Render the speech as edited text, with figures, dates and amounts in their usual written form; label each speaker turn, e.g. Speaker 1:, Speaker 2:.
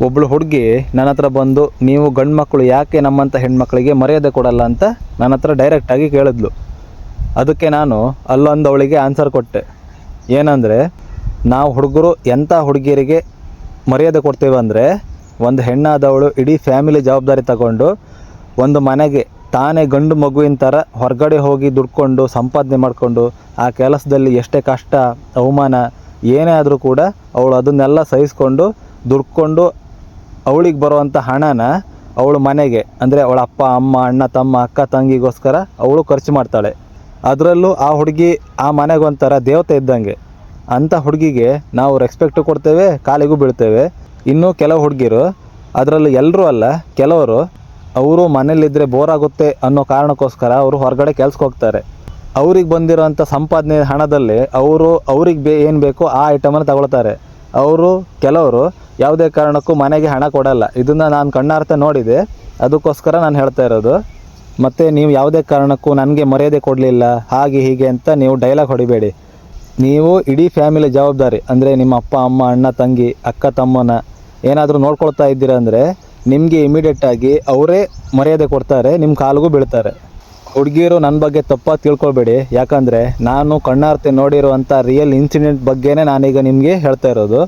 Speaker 1: ಒಬ್ಬಳು ಹುಡುಗಿ ನನ್ನ ಹತ್ರ ಬಂದು, ನೀವು ಗಂಡು ಮಕ್ಕಳು ಯಾಕೆ ನಮ್ಮಂಥ ಹೆಣ್ಮಕ್ಳಿಗೆ ಮರ್ಯಾದೆ ಕೊಡಲ್ಲ ಅಂತ ನನ್ನ ಹತ್ರ ಡೈರೆಕ್ಟಾಗಿ ಕೇಳಿದ್ಲು. ಅದಕ್ಕೆ ನಾನು ಅಲ್ಲೊಂದು ಅವಳಿಗೆ ಆನ್ಸರ್ ಕೊಟ್ಟೆ. ಏನಂದರೆ, ನಾವು ಹುಡುಗರು ಎಂಥ ಹುಡುಗಿಯರಿಗೆ ಮರ್ಯಾದೆ ಕೊಡ್ತೇವೆ ಅಂದರೆ, ಒಂದು ಹೆಣ್ಣಾದವಳು ಇಡೀ ಫ್ಯಾಮಿಲಿ ಜವಾಬ್ದಾರಿ ತಗೊಂಡು ಒಂದು ಮನೆಗೆ ತಾನೇ ಗಂಡು ಮಗುವಿನ ಥರ ಹೊರಗಡೆ ಹೋಗಿ ದುಡ್ಕೊಂಡು ಸಂಪಾದನೆ ಮಾಡಿಕೊಂಡು ಆ ಕೆಲಸದಲ್ಲಿ ಎಷ್ಟೇ ಕಷ್ಟ ಅವಮಾನ ಏನೇ ಆದರೂ ಕೂಡ ಅವಳು ಅದನ್ನೆಲ್ಲ ಸಹಿಸ್ಕೊಂಡು ದುಡ್ಕೊಂಡು ಅವಳಿಗೆ ಬರುವಂಥ ಹಣನ ಅವಳು ಮನೆಗೆ, ಅಂದರೆ ಅವಳ ಅಪ್ಪ ಅಮ್ಮ ಅಣ್ಣ ತಮ್ಮ ಅಕ್ಕ ತಂಗಿಗೋಸ್ಕರ ಅವಳು ಖರ್ಚು ಮಾಡ್ತಾಳೆ. ಅದರಲ್ಲೂ ಆ ಹುಡುಗಿ ಆ ಮನೆಗೊಂಥರ ದೇವತೆ ಇದ್ದಂಗೆ. ಅಂಥ ಹುಡುಗಿಗೆ ನಾವು ರೆಸ್ಪೆಕ್ಟು ಕೊಡ್ತೇವೆ, ಕಾಲಿಗೂ ಬೀಳ್ತೇವೆ. ಇನ್ನೂ ಕೆಲವು ಹುಡುಗಿರು, ಅದರಲ್ಲೂ ಎಲ್ಲರೂ ಅಲ್ಲ, ಕೆಲವರು ಅವರು ಮನೇಲಿದ್ದರೆ ಬೋರ್ ಆಗುತ್ತೆ ಅನ್ನೋ ಕಾರಣಕ್ಕೋಸ್ಕರ ಅವರು ಹೊರಗಡೆ ಕೆಲ್ಸಕ್ಕೆ ಹೋಗ್ತಾರೆ. ಅವ್ರಿಗೆ ಬಂದಿರೋಂಥ ಸಂಪಾದನೆ ಹಣದಲ್ಲಿ ಅವ್ರಿಗೆ ಏನು ಬೇಕೋ ಆ ಐಟಮನ್ನು ತಗೊಳ್ತಾರೆ. ಕೆಲವರು ಯಾವುದೇ ಕಾರಣಕ್ಕೂ ಮನೆಗೆ ಹಣ ಕೊಡಲ್ಲ. ಇದನ್ನು ನಾನು ಕಣ್ಣಾರ್ಥ ನೋಡಿದೆ, ಅದಕ್ಕೋಸ್ಕರ ನಾನು ಹೇಳ್ತಾ ಇರೋದು. ಮತ್ತು ನೀವು ಯಾವುದೇ ಕಾರಣಕ್ಕೂ ನನಗೆ ಮರ್ಯಾದೆ ಕೊಡಲಿಲ್ಲ ಹಾಗೆ ಹೀಗೆ ಅಂತ ನೀವು ಡೈಲಾಗ್ ಹೊಡಿಬೇಡಿ. ನೀವು ಇಡೀ ಫ್ಯಾಮಿಲಿ ಜವಾಬ್ದಾರಿ, ಅಂದರೆ ನಿಮ್ಮ ಅಪ್ಪ ಅಮ್ಮ ಅಣ್ಣ ತಂಗಿ ಅಕ್ಕ ತಮ್ಮನ ಏನಾದರೂ ನೋಡ್ಕೊಳ್ತಾ ಇದ್ದೀರ ಅಂದರೆ ನಿಮಗೆ ಇಮಿಡಿಯೇಟಾಗಿ ಅವರೇ ಮರ್ಯಾದೆ ಕೊಡ್ತಾರೆ, ನಿಮ್ಮ ಕಾಲಿಗೂ ಬೀಳ್ತಾರೆ. ಹುಡುಗಿಯರು ನನ್ನ ಬಗ್ಗೆ ತಪ್ಪಾಗಿ ತಿಳ್ಕೊಬೇಡಿ, ಯಾಕಂದರೆ ನಾನು ಕಣ್ಣಾರ್ತೆ ನೋಡಿರುವಂಥ ರಿಯಲ್ ಇನ್ಸಿಡೆಂಟ್ ಬಗ್ಗೆನೇ ನಾನೀಗ ನಿಮಗೆ ಹೇಳ್ತಾ ಇರೋದು.